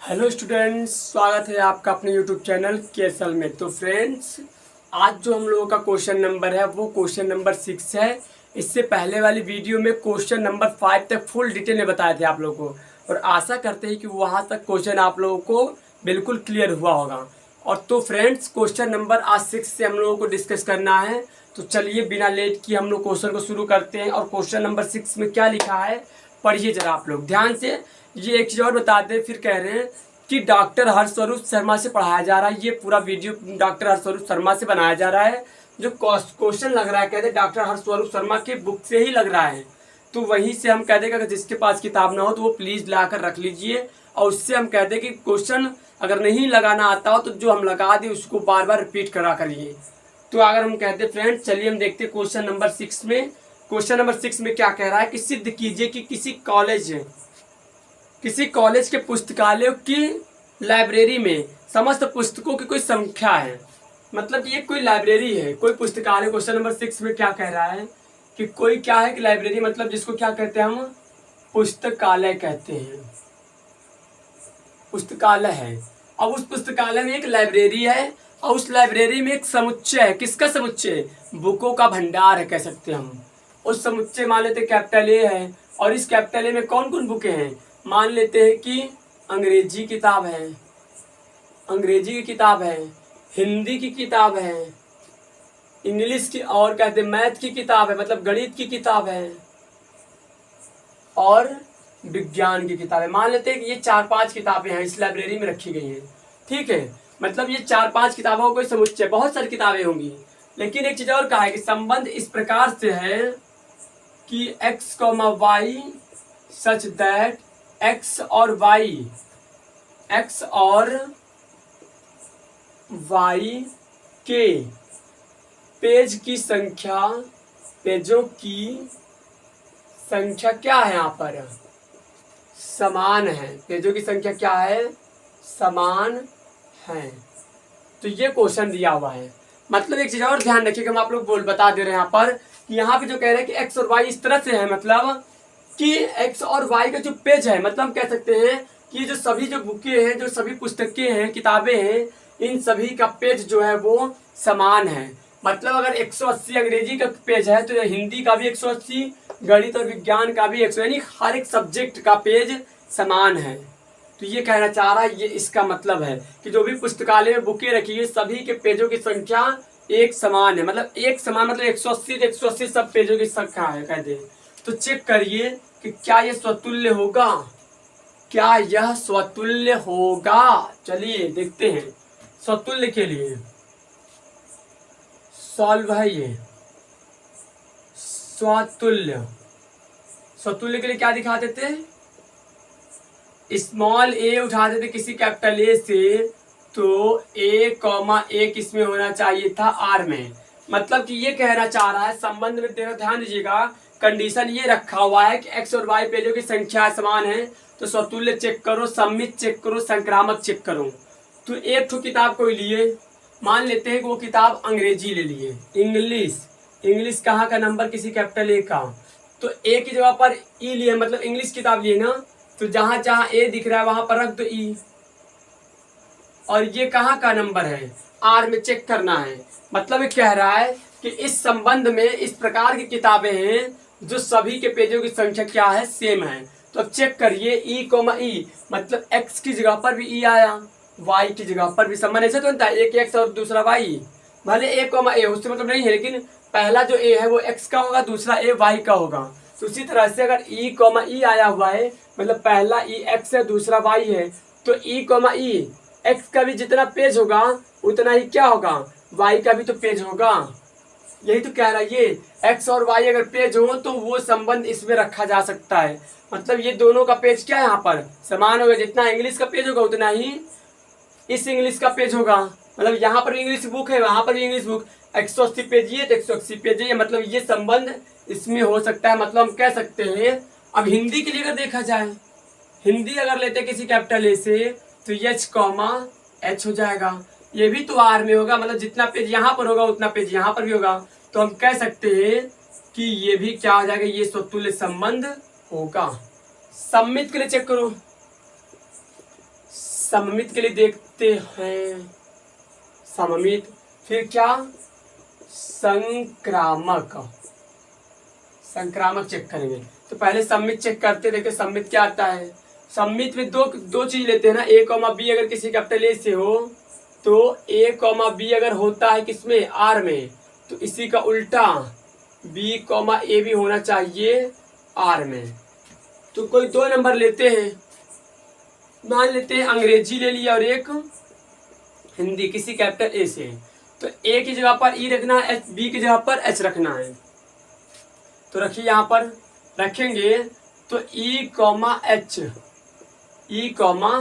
Hello students, स्वागत है आपका अपने यूट्यूब चैनल केएसएल में। तो फ्रेंड्स, आज जो हम लोगों का क्वेश्चन नंबर है वो क्वेश्चन नंबर 6 है। इससे पहले वाली वीडियो में क्वेश्चन नंबर 5 तक फुल डिटेल में बताए थे आप लोगों को, और आशा करते हैं कि वहाँ तक क्वेश्चन आप लोगों को बिल्कुल क्लियर हुआ होगा। और तो फ्रेंड्स, क्वेश्चन नंबर आज 6 से हम लोगों को डिस्कस करना है। तो चलिए बिना लेट किए हम लोग क्वेश्चन को शुरू करते हैं। और क्वेश्चन नंबर 6 में क्या लिखा है पढ़िए जरा आप लोग ध्यान से। ये एक चीज़ और बता दें, फिर कह रहे हैं कि डॉक्टर हर्षस्वरूप शर्मा से पढ़ाया जा रहा है। ये पूरा वीडियो डॉक्टर हर्षस्वरूप शर्मा से बनाया जा रहा है। जो क्वेश्चन लग रहा है कहते डॉक्टर हर्षस्वरूप शर्मा की बुक से ही लग रहा है, तो वहीं से हम कह दें कि जिसके पास किताब ना हो तो वो प्लीज़ ला कर रख लीजिए। और उससे हम कह दें कि क्वेश्चन अगर नहीं लगाना आता हो तो जो हम लगा दें उसको बार बार रिपीट करा करिए। तो अगर हम कहते फ्रेंड्स, चलिए हम देखते क्वेश्चन नंबर 6 में। क्वेश्चन नंबर 6 में क्या कह रहा है कि सिद्ध कीजिए कि किसी कॉलेज के पुस्तकालयों की लाइब्रेरी में समस्त पुस्तकों की कोई संख्या है। मतलब कि ये कोई लाइब्रेरी है, कोई पुस्तकालय। क्वेश्चन नंबर 6 में क्या कह रहा है कि कोई क्या है कि लाइब्रेरी, मतलब जिसको क्या कहते हैं हम, पुस्तकालय कहते हैं। पुस्तकालय है। अब उस पुस्तकालय में एक लाइब्रेरी है और उस लाइब्रेरी में एक समुच्चय है। किसका समुच्चय? बुकों का भंडार है कह सकते हैं हम। उस समुच्चय मान लेते कैपिटल ए है, और इस कैपिटल ए में कौन कौन बुकें हैं? मान लेते हैं कि अंग्रेजी किताब है, अंग्रेजी की किताब है, हिंदी की किताब है, इंग्लिश की, और कहते हैं मैथ की किताब है, मतलब गणित की किताब है, और विज्ञान की किताब है। मान लेते हैं कि ये 4-5 किताबें हैं इस लाइब्रेरी में रखी गई हैं। ठीक है, मतलब ये 4-5 किताबों का कोई समुच्चय, बहुत सारी किताबें होंगी। लेकिन एक चीज और कहा है कि संबंध इस प्रकार से है कि x, y such that x और y के पेज की संख्या, पेजों की संख्या क्या है यहाँ पर? समान है। पेजों की संख्या क्या है? समान है। तो ये क्वेश्चन दिया हुआ है। मतलब एक चीज और ध्यान रखिए कि हम आप लोग बता दे रहे हैं यहाँ पर कि यहाँ पे जो कह रहे हैं कि x और y इस तरह से है, मतलब कि x और y का जो पेज है, मतलब हम कह सकते हैं कि जो सभी जो बुकें हैं, जो सभी पुस्तकें हैं, किताबें हैं, इन सभी का पेज जो है वो समान है। मतलब अगर 180 अंग्रेजी का पेज है तो हिंदी का भी 180, गणित और विज्ञान का भी 100, यानी हर एक सब्जेक्ट का पेज समान है। तो ये कहना चाह रहा है, ये इसका मतलब है कि जो भी पुस्तकालय में बुकें रखी है सभी के पेजों की संख्या एक समान है। मतलब एक समान मतलब 180 सब पेजों की संख्या है कहते हैं। तो चेक करिए कि क्या यह स्वतुल्य होगा, क्या यह स्वतुल्य होगा। चलिए देखते हैं। स्वतुल्य के लिए सॉल्व है ये स्वतुल्य। स्वतुल्य के लिए क्या दिखा देते हैं? स्मॉल ए उठा देते किसी कैपिटल ए से, तो a, किसमें होना चाहिए था? आर में। मतलब कि ये कहना चाह रहा है, संबंध में ध्यान दीजिएगा, कंडीशन ये रखा हुआ है कि x और y पेजों की संख्या समान है। तो स्वतुल्य चेक करो, सम्मित चेक करो, संक्रामक चेक करो। तो एक ठो किताब को लिए, मान लेते हैं कि वो किताब अंग्रेजी ले लिए, इंग्लिश कहाँ का नंबर? किसी कैपिटल ए का। तो ए की जगह पर ई लिए, मतलब इंग्लिश किताब लिए ना, तो जहां जहां ए दिख रहा है वहां पर रख दो ई। और ये कहाँ का नंबर है? आर में चेक करना है। मतलब ये कह रहा है कि इस संबंध में इस प्रकार की किताबें हैं जो सभी के पेजों की संख्या क्या है? सेम है। तो अब चेक करिए ई, मतलब एक्स की जगह पर भी ई आया, वाई की जगह पर भी संबंध ऐसे तो बनता है, एक एक्स और दूसरा वाई। भले ए, उससे मतलब नहीं है, लेकिन पहला जो ए है वो एक्स का होगा, दूसरा ए वाई का होगा। तो उसी तरह से अगर ई आया हुआ है, मतलब पहला ई एक्स है, दूसरा वाई है, तो ई एक्स का भी जितना पेज होगा उतना ही क्या होगा? वाई का भी तो पेज होगा। यही तो कह रहा है, ये एक्स और वाई अगर पेज हो तो वो संबंध इसमें रखा जा सकता है। मतलब ये दोनों का पेज क्या है यहाँ पर? समान होगा। जितना इंग्लिश का पेज होगा उतना ही इस इंग्लिश का पेज होगा। मतलब यहाँ पर भी इंग्लिश बुक है, वहां पर भी इंग्लिश बुक। 180 पेज ये तो 180 पेज ये, मतलब ये संबंध इसमें हो सकता है। मतलब हम कह सकते हैं। अब हिंदी के लिए अगर देखा जाए, हिंदी अगर लेते किसी कैपिटल ए से, तो H, हो जाएगा। ये भी तो आर में होगा, मतलब जितना पेज यहाँ पर होगा उतना पेज यहाँ पर भी होगा। तो हम कह सकते हैं कि ये भी क्या हो जाएगा? ये स्वतुल्य संबंध होगा। सम्मित के लिए चेक करो, सममित के लिए देखते हैं सममित, फिर क्या संक्रामक, संक्रामक चेक करेंगे। तो पहले सममित चेक करते, देखिए सममित क्या आता है। सममित में दो चीज लेते हैं ना, ए कॉमा बी अगर किसी कैपिटल ए से हो तो ए कॉमा बी अगर होता है किसमें, आर में, तो इसी का उल्टा बी कॉमा ए भी होना चाहिए आर में। तो कोई दो नंबर लेते हैं, मान लेते हैं अंग्रेजी ले लिया और एक हिंदी किसी कैपिटल ए से, तो ए की जगह पर ई रखना है, बी की जगह पर एच रखना है। तो रखिए यहाँ पर रखेंगे तो ई कॉमा एच, ई कॉमा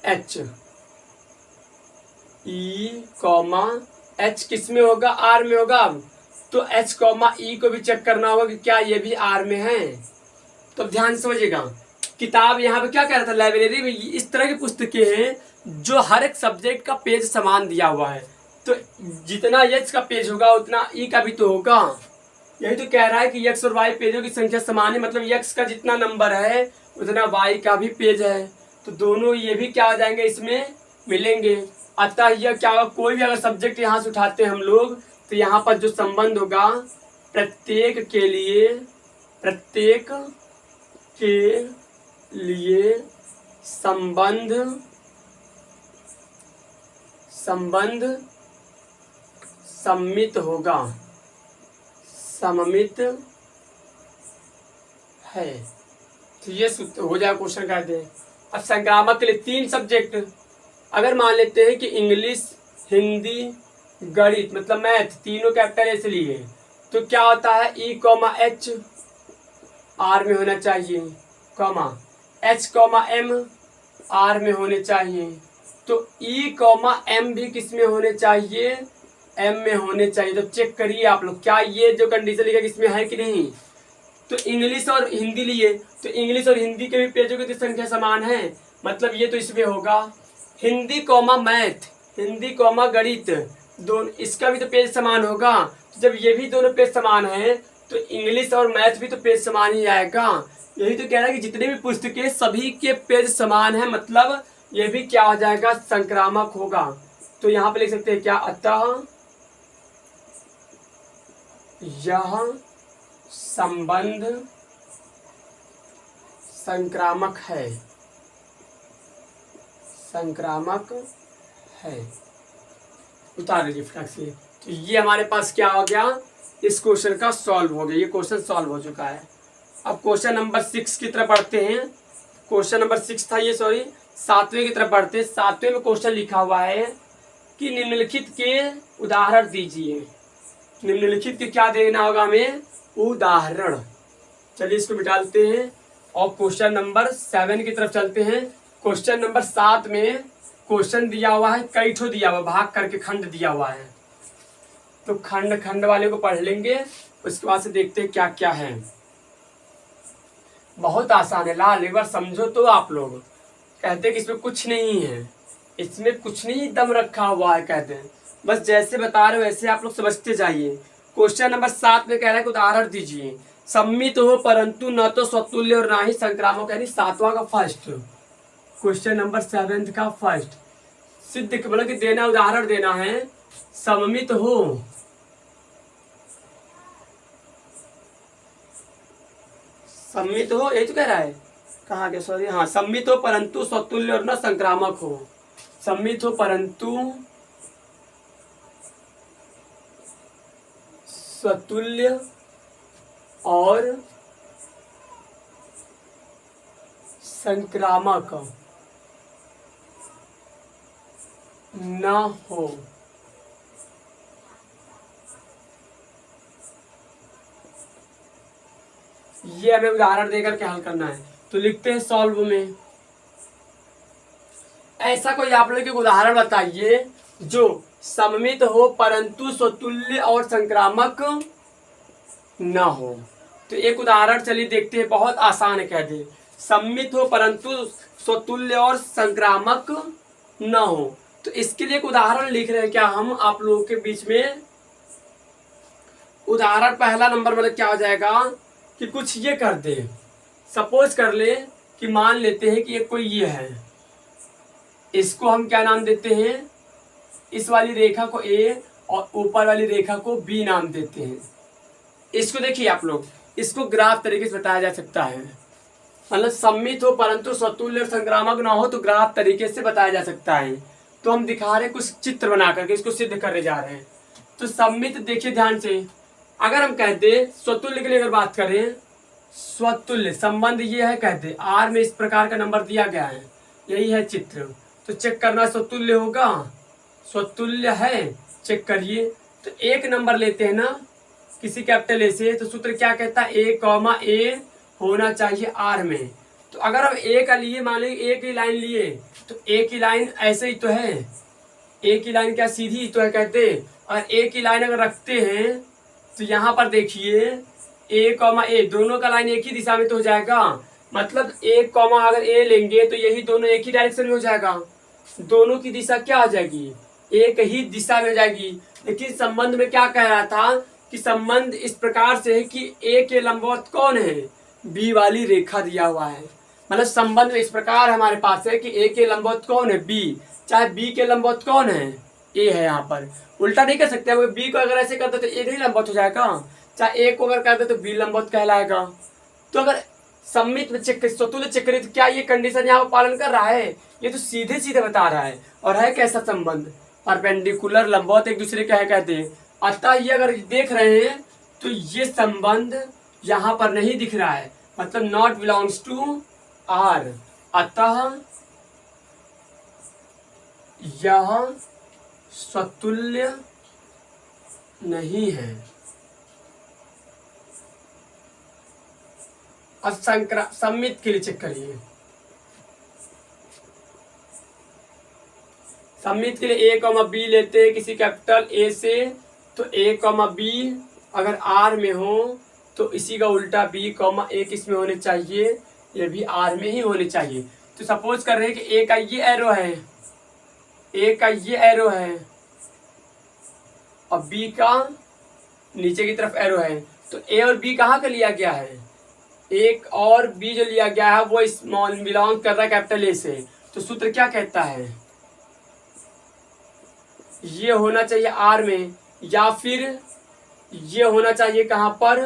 एच, ई कॉमा एच किस में होगा, आर में होगा। तो एच कॉमा ई को भी चेक करना होगा कि क्या ये भी आर में है। तो ध्यान समझिएगा, किताब यहाँ पे क्या कह रहा था, लाइब्रेरी में इस तरह की पुस्तकें हैं जो हर एक सब्जेक्ट का पेज समान दिया हुआ है। तो जितना एच का पेज होगा उतना ई का भी तो होगा। यही तो कह रहा है कि एक्स और वाई पेजों की संख्या समान है, मतलब एक्स का जितना नंबर है उतना वाई का भी पेज है। तो दोनों ये भी क्या आ जाएंगे, इसमें मिलेंगे। अतः यह क्या होगा, कोई भी अगर सब्जेक्ट यहाँ से उठाते हैं हम लोग, तो यहाँ पर जो संबंध होगा प्रत्येक के लिए संबंध सम्मित होगा, सममित है। तो ये हो जाए क्वेश्चन कहते हैं। अब संक्रामक के लिए तीन सब्जेक्ट अगर मान लेते हैं कि इंग्लिश, हिंदी, गणित मतलब मैथ, तीनों कैपिटल ए से लिए, तो क्या होता है, ई कॉमा एच आर में होना चाहिए, comma H comma M R में होने चाहिए। तो ई कॉमा एम भी किस में होने चाहिए, एम में होने चाहिए। तो चेक करिए आप लोग, क्या ये जो कंडीशन लिखा किसमें है कि नहीं। तो इंग्लिश और हिंदी लिए, तो इंग्लिश और हिंदी के भी पेजों की संख्या समान है, मतलब ये तो इसमें होगा। Hindi comma math, Hindi comma गणित, दोनों इसका भी तो पेज समान होगा। जब ये भी दोनों पेज समान है तो इंग्लिश और मैथ भी तो पेज समान ही आएगा। यही तो कह रहा है कि जितने भी पुस्तकें सभी के पेज समान है, मतलब ये भी क्या हो जाएगा, संक्रामक होगा। तो यहाँ पे लिख सकते हैं क्या, अतः यह संबंध संक्रामक है, संक्रामक है। उतार लीजिए फटाक से। तो ये हमारे पास क्या हो गया, इस क्वेश्चन का सॉल्व हो गया, ये क्वेश्चन सॉल्व हो चुका है। अब क्वेश्चन नंबर 6 की तरफ बढ़ते हैं। क्वेश्चन नंबर 6 था ये, सॉरी 7वें की तरफ बढ़ते हैं। 7वें में क्वेश्चन लिखा हुआ है कि निम्नलिखित के उदाहरण दीजिए। निम्नलिखित के क्या देना होगा हमें, उदाहरण। चलिए इसको मिटाते हैं और क्वेश्चन नंबर 7 की तरफ चलते हैं। क्वेश्चन नंबर 7 में क्वेश्चन दिया हुआ है, कई ठो दिया हुआ, भाग करके खंड दिया हुआ है। तो खंड वाले को पढ़ लेंगे, उसके बाद से देखते हैं क्या क्या है। बहुत आसान है लाल, एक बार समझो तो आप लोग। कहते हैं कि इसमें कुछ नहीं है, इसमें कुछ नहीं दम रखा हुआ है, कहते हैं बस जैसे बता रहे हो वैसे आप लोग समझते जाइए। क्वेश्चन नंबर 7 में कह रहा है कि उदाहरण दीजिए। सम्मित हो परंतु न तो स्वतुल्य और ना ही संक्रामक, यानी 7वां का फर्स्ट, क्वेश्चन नंबर 7 का फर्स्ट सिद्ध मतलब कि देना, उदाहरण देना है। सममित हो, सम्मित हो, यही तो कह रहा है, कहाँ गया, सॉरी, हाँ, सम्मित हो परंतु स्वतुल्य और न संक्रामक हो। सम्मित हो परंतु स्वतुल्य और संक्रामक न हो। ये हमें उदाहरण देकर के हल करना है। तो लिखते हैं सॉल्व में, ऐसा कोई आप लोग एक उदाहरण बताइए जो सममित हो परंतु स्वतुल्य और संक्रामक न हो। तो एक उदाहरण चलिए देखते हैं, बहुत आसान है, कह दे सम्मित हो परंतु स्वतुल्य और संक्रामक न हो। तो इसके लिए एक उदाहरण लिख रहे हैं क्या हम आप लोगों के बीच में। उदाहरण पहला नंबर मतलब क्या हो जाएगा कि कुछ ये कर दे, सपोज कर ले कि मान लेते हैं कि ये कोई ये है, इसको हम क्या नाम देते हैं, इस वाली रेखा को ए और ऊपर वाली रेखा को बी नाम देते हैं। इसको देखिए आप लोग, इसको ग्राफ तरीके से बताया जा सकता है, मतलब सममित हो परंतु स्वतुल्य और संक्रामक ना हो तो ग्राफ तरीके से बताया जा सकता है। तो हम दिखा रहे हैं कुछ चित्र बना करके, इसको सिद्ध करने जा रहे हैं। तो सममित देखिए ध्यान से, अगर हम कहते स्वतुल्य के लिए अगर बात करें, स्वतुल्य संबंध ये है, कहते आर में इस प्रकार का नंबर दिया गया है, यही है चित्र। तो चेक करना स्वतुल्य होगा, स्वतुल्य है, चेक करिए। तो एक नंबर लेते हैं ना किसी कैपिटल ए से, तो सूत्र क्या कहता है, ए कॉमा ए होना चाहिए आर में। तो अगर हम ए का लिए, मान लीजिए ए की लाइन लिए, तो ए की लाइन ऐसे ही तो है, ए की लाइन क्या सीधी तो है कहते। और ए की लाइन अगर रखते हैं तो यहाँ पर देखिए ए कॉमा ए दोनों का लाइन एक ही दिशा में तो हो जाएगा, मतलब ए कॉमा अगर ए लेंगे तो यही दोनों एक ही डायरेक्शन में हो जाएगा, दोनों की दिशा क्या हो जाएगी, एक ही दिशा में हो जाएगी। लेकिन संबंध में क्या कह रहा था कि संबंध इस प्रकार से है कि ए के लंबवत कौन है, बी वाली रेखा दिया हुआ है। मतलब संबंध इस प्रकार हमारे पास है कि ए के लंबवत कौन है, बी, चाहे बी के लंबवत कौन है, ए है। यहाँ पर उल्टा नहीं कर सकते, अगर बी को अगर ऐसे करते तो ए नहीं लंबवत हो जाएगा, चाहे ए को अगर करते तो बी लंबवत कहलाएगा। तो अगर सम्मित स्वतुल्य चक्र, तो क्या ये कंडीशन यहाँ पर पालन कर रहा है, ये तो सीधे सीधे बता रहा है। और है कैसा संबंध, परपेंडिकुलर लंबवत एक दूसरे क्या है कहते हैं। अतः ये अगर देख रहे हैं तो ये संबंध यहाँ पर नहीं दिख रहा है, मतलब नॉट बिलोंग्स टू आर, अतः यह स्वतुल्य नहीं है। अब सम्मित के लिए चेक करिए, सम्मित के लिए ए कॉमा बी लेते हैं किसी कैपिटल ए से, तो ए कॉमा बी अगर आर में हो तो इसी का उल्टा बी कॉमा ए किस में होने चाहिए, ये भी आर में ही होने चाहिए। तो सपोज कर रहे हैं कि ए का ये एरो है, ए का ये एरो है और बी का नीचे की तरफ एरो है, तो ए और बी कहाँ का लिया गया है, एक और बी जो लिया गया है वो स्मॉल बिलोंग कर रहा है कैपिटल ए से। तो सूत्र क्या कहता है, ये होना चाहिए आर में, या फिर ये होना चाहिए कहाँ पर,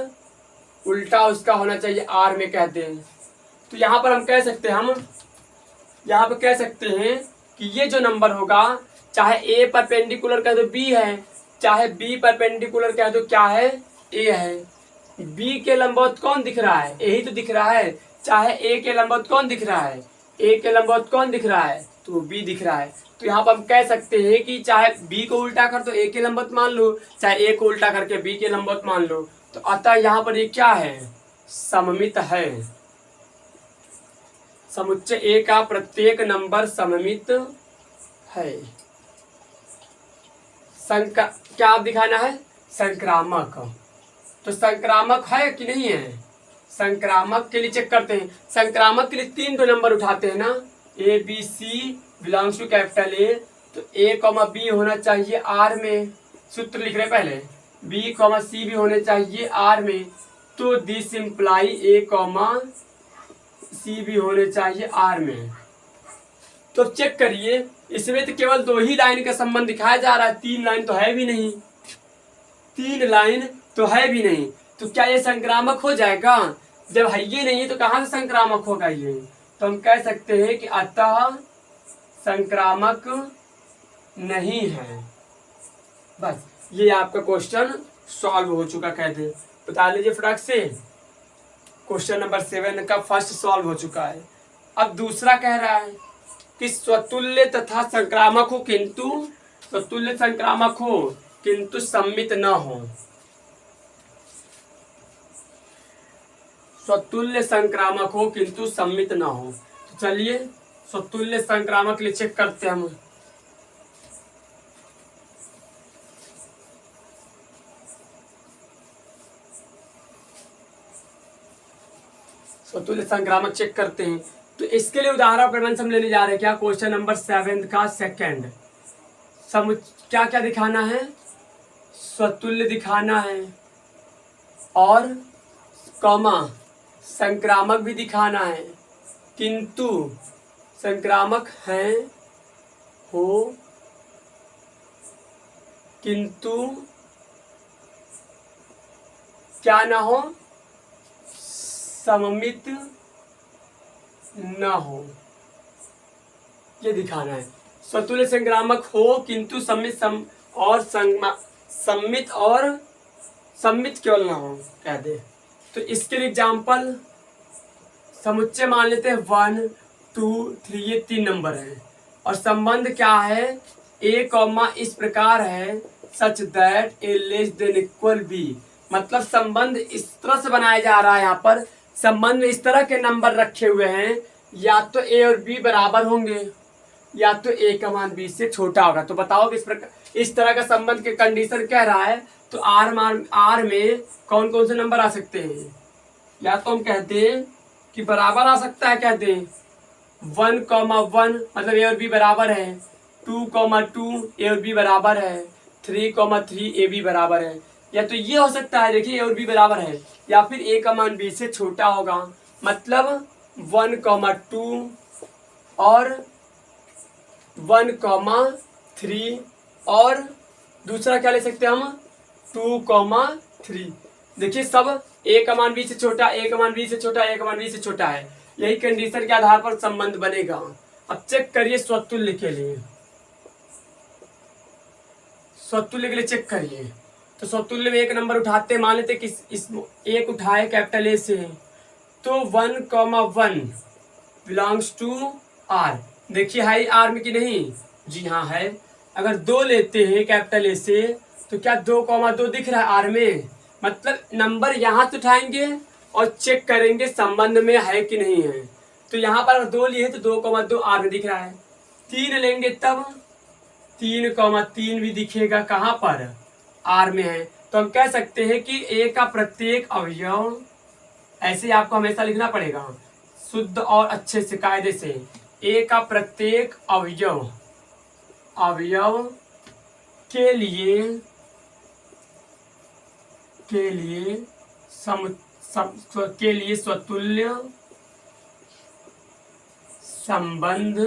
उल्टा उसका होना चाहिए आर में कहते हैं। तो यहाँ पर हम कह सकते हैं, हम यहाँ पर कह सकते हैं कि ये जो नंबर होगा, चाहे ए परपेंडिकुलर कह दो बी है, चाहे बी परपेंडिकुलर कह दो क्या है, ए है। बी के लंबवत कौन दिख रहा है, यही तो दिख रहा है। चाहे ए के लंबवत कौन दिख रहा है, ए के लंबवत कौन दिख रहा है, तो बी दिख रहा है। तो यहाँ पर हम कह सकते हैं कि चाहे बी को उल्टा कर तो ए के लंबवत मान लो, चाहे ए को उल्टा करके बी के लंबवत मान लो। तो अतः यहाँ पर ये क्या है, सममित है। समुच्चय ए का प्रत्येक नंबर सममित है। क्या आप दिखाना है, संक्रामक। तो संक्रामक है कि नहीं है, संक्रामक के लिए चेक करते हैं। संक्रामक के लिए 3 नंबर उठाते हैं ना, A B C belongs to capital A, तो ए कॉमा बी होना चाहिए आर में, सूत्र लिख रहे पहले, बी कॉमा सी भी होने चाहिए आर में। तो दिस इम्प्लाई ए कॉमा सी भी होने चाहिए आर में। तो चेक करिए, इसमें तो केवल 2 ही लाइन का संबंध दिखाया जा रहा है, 3 लाइन तो है भी नहीं, 3 लाइन तो है भी नहीं। तो क्या ये संक्रामक हो जाएगा, जब है ये नहीं है तो कहाँ से संक्रामक होगा ये। तो हम कह सकते हैं कि अतः संक्रामक नहीं है। बस ये आपका क्वेश्चन सॉल्व हो चुका, कहते बता लीजिए फटाक से। क्वेश्चन नंबर 7 का फर्स्ट सॉल्व हो चुका है। अब दूसरा कह रहा है कि स्वतुल्य तथा संक्रामक हो, किंतु स्वतुल्य संक्रामक हो किंतु सम्मित न हो। स्वतुल्य संक्रामक हो किंतु सम्मित न हो। तो चलिए स्वतुल्य संक्रामक लिए चेक करते हैं हम। स्वतुल्य संक्रामक चेक करते हैं। तो इसके लिए उदाहरण प्रबंध हम लेने जा रहे हैं। क्या, क्वेश्चन नंबर 7 का सेकंड क्या क्या दिखाना है, स्वतुल्य दिखाना है और कॉमा संक्रामक भी दिखाना है, किंतु संक्रामक हैं हो किंतु क्या ना हो, सममित न हो, ये दिखाना है। स्वतुल्य संक्रामक हो किंतु सम्मित और सम्मित केवल ना हो कह दे। तो इसके लिए एग्जाम्पल समुच्चय मान लेते हैं 1 2 3, ये 3 नंबर है और संबंध क्या है, a कॉमा इस प्रकार है such that a less than equal b। मतलब संबंध इस तरह से बनाया जा रहा है, यहाँ पर संबंध में इस तरह के नंबर रखे हुए हैं, या तो a और b बराबर होंगे या तो a का मान b से छोटा होगा। तो बताओ किस प्रकार इस तरह का संबंध के कंडीशन कह रहा है। तो r में कौन कौन से नंबर आ सकते हैं, या तो हम कहते हैं कि बराबर आ सकता है, कहते हैं 1,1 मतलब a और b बराबर है, 2,2 a और b बराबर है, 3,3 a b बराबर है। या तो ये हो सकता है, देखिए a और b बराबर है, या फिर a का मान b से छोटा होगा, मतलब 1,2 और 1,3 और दूसरा क्या ले सकते हैं हम 2,3। देखिए सब a का मान b से छोटा, a का मान b से छोटा, a का मान b से छोटा है, यही कंडीशन के आधार पर संबंध बनेगा। अब चेक करिए स्वतुल्य के लिए, स्वतुल्य के लिए चेक करिए। तो स्वतुल्य में एक नंबर उठाते, मान लेते कि इस एक उठाए कैपिटल ए से, तो 1,1 बिलोंग्स टू आर। देखिए है आर में कि नहीं, जी हाँ है। अगर 2 लेते हैं कैपिटल ए से, तो क्या 2,2 दिख रहा है आर में, मतलब नंबर यहाँ से उठाएंगे और चेक करेंगे संबंध में है कि नहीं है। तो यहाँ पर अगर 2 लिए तो 2,2 आर में दिख रहा है, 3 लेंगे तब 3,3 भी दिखेगा, कहाँ पर आर में है। तो हम कह सकते हैं कि ए का प्रत्येक अवयव, ऐसे आपको हमेशा लिखना पड़ेगा शुद्ध और अच्छे से कायदे से, ए का प्रत्येक अवयव के लिए स्वतुल्य संबंध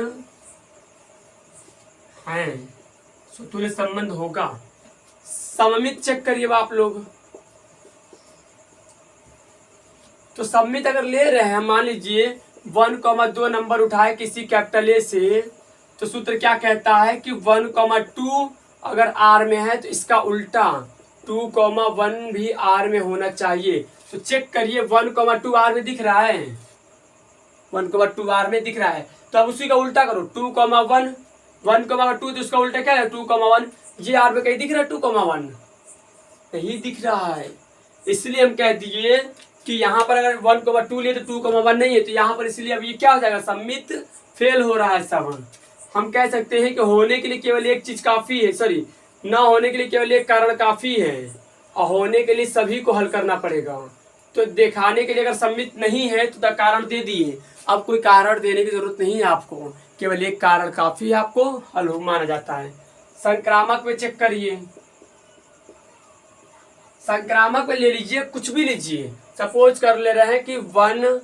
है, स्वतुल्य संबंध होगा। सममित चेक करिए आप लोग। तो सममित अगर ले रहे हैं, मान लीजिए 1,2 नंबर उठाए किसी कैपिटल ए से, तो सूत्र क्या कहता है कि 1,2 अगर आर में है तो इसका उल्टा 2,1 भी आर में होना चाहिए। तो चेक करिए 1,2 आर में दिख रहा है, 1,2 आर में दिख रहा है, तो अब उसी का उल्टा करो 2,1, 1,2 तो उसका उल्टा क्या है 2,1। ये आर में कहीं दिख रहा है 2,1 नहीं दिख रहा है, इसलिए हम कह दिए कि यहाँ पर अगर 1,2 लिए तो 2,1 नहीं है, तो यहाँ पर इसलिए अब ये क्या हो जाएगा, सम्मित फेल हो रहा है सब। हम कह सकते हैं कि होने के लिए केवल एक चीज काफी है, सॉरी ना होने के लिए केवल एक कारण काफी है, और होने के लिए सभी को हल करना पड़ेगा। तो दिखाने के लिए अगर सम्मित नहीं है तो कारण दे दिए, अब कोई कारण देने की जरूरत नहीं है आपको, केवल एक कारण काफी है, आपको हल माना जाता है। संक्रामक में चेक करिए, संक्रामक में ले लीजिए, कुछ भी लीजिए, सपोज कर ले रहे हैं कि 1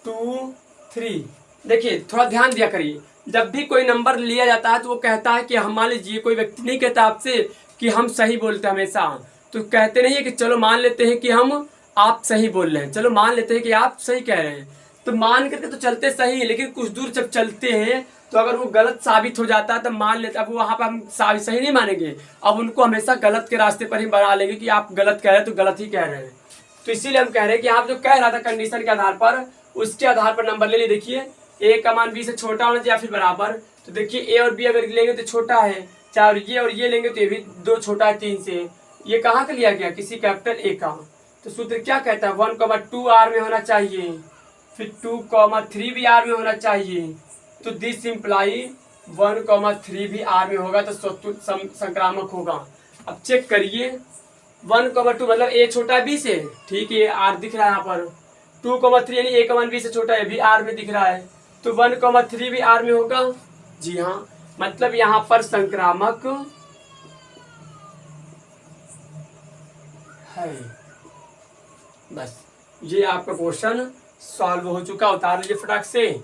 2 3। देखिए थोड़ा ध्यान दिया करिए, जब भी कोई नंबर लिया जाता है तो वो कहता है कि हम, मान लीजिए कोई व्यक्ति नहीं कहता आपसे कि हम सही बोलते हैं हमेशा, तो कहते नहीं है कि चलो मान लेते हैं कि हम आप सही बोल रहे हैं, चलो मान लेते हैं कि आप सही कह रहे हैं, तो मान करके तो चलते सही है, लेकिन कुछ दूर जब चलते हैं तो अगर वो गलत साबित हो जाता है तब मान लेते, अब वहाँ पर हम सही नहीं मानेंगे, अब उनको हमेशा गलत के रास्ते पर ही बना लेंगे कि आप गलत कह रहे हैं तो गलत ही कह रहे हैं। तो इसीलिए हम कह रहे हैं कि आप जो कह रहा था कंडीशन के आधार पर, उसके आधार पर नंबर ले लीजिए। देखिए ए का मान बी से छोटा होना चाहिए या फिर बराबर, तो देखिए ए और बी अगर लेंगे तो छोटा है, चाहे और ये लेंगे तो ये भी 2 छोटा है 3 से। ये कहाँ का लिया गया, किसी कैपिटल ए का। तो सूत्र क्या कहता है 1,2 आर में होना चाहिए, फिर 2,3 भी आर में होना चाहिए, तो दिस इम्प्लाई 1,3 भी आर में होगा, तो संक्रामक होगा। अब चेक करिए 1,2 मतलब ए छोटा है बी से, ठीक है आर दिख रहा है यहाँ पर, 2,3 यानी ए का मान बी से छोटा है, भी आर में दिख रहा है, तो 1,3 भी आर में होगा। जी हाँ, मतलब यहाँ पर संक्रामक है। बस ये आपका क्वेश्चन सॉल्व हो चुका, उतार लीजिए फटाक से।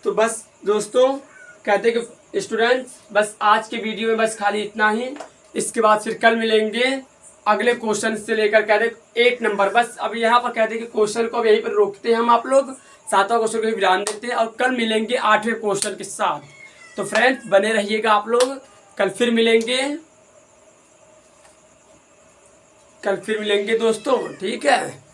तो बस दोस्तों कहते कि स्टूडेंट्स बस आज के वीडियो में बस खाली इतना ही। इसके बाद फिर कल मिलेंगे अगले क्वेश्चन से लेकर कहते 1 नंबर। बस अब यहाँ पर कहते कि क्वेश्चन को अब यहीं पर रोकते हैं हम आप लोग, 7वां क्वेश्चन को विराम देते हैं और कल मिलेंगे 8वें क्वेश्चन के साथ। तो फ्रेंड्स बने रहिएगा आप लोग, कल फिर मिलेंगे दोस्तों, ठीक है।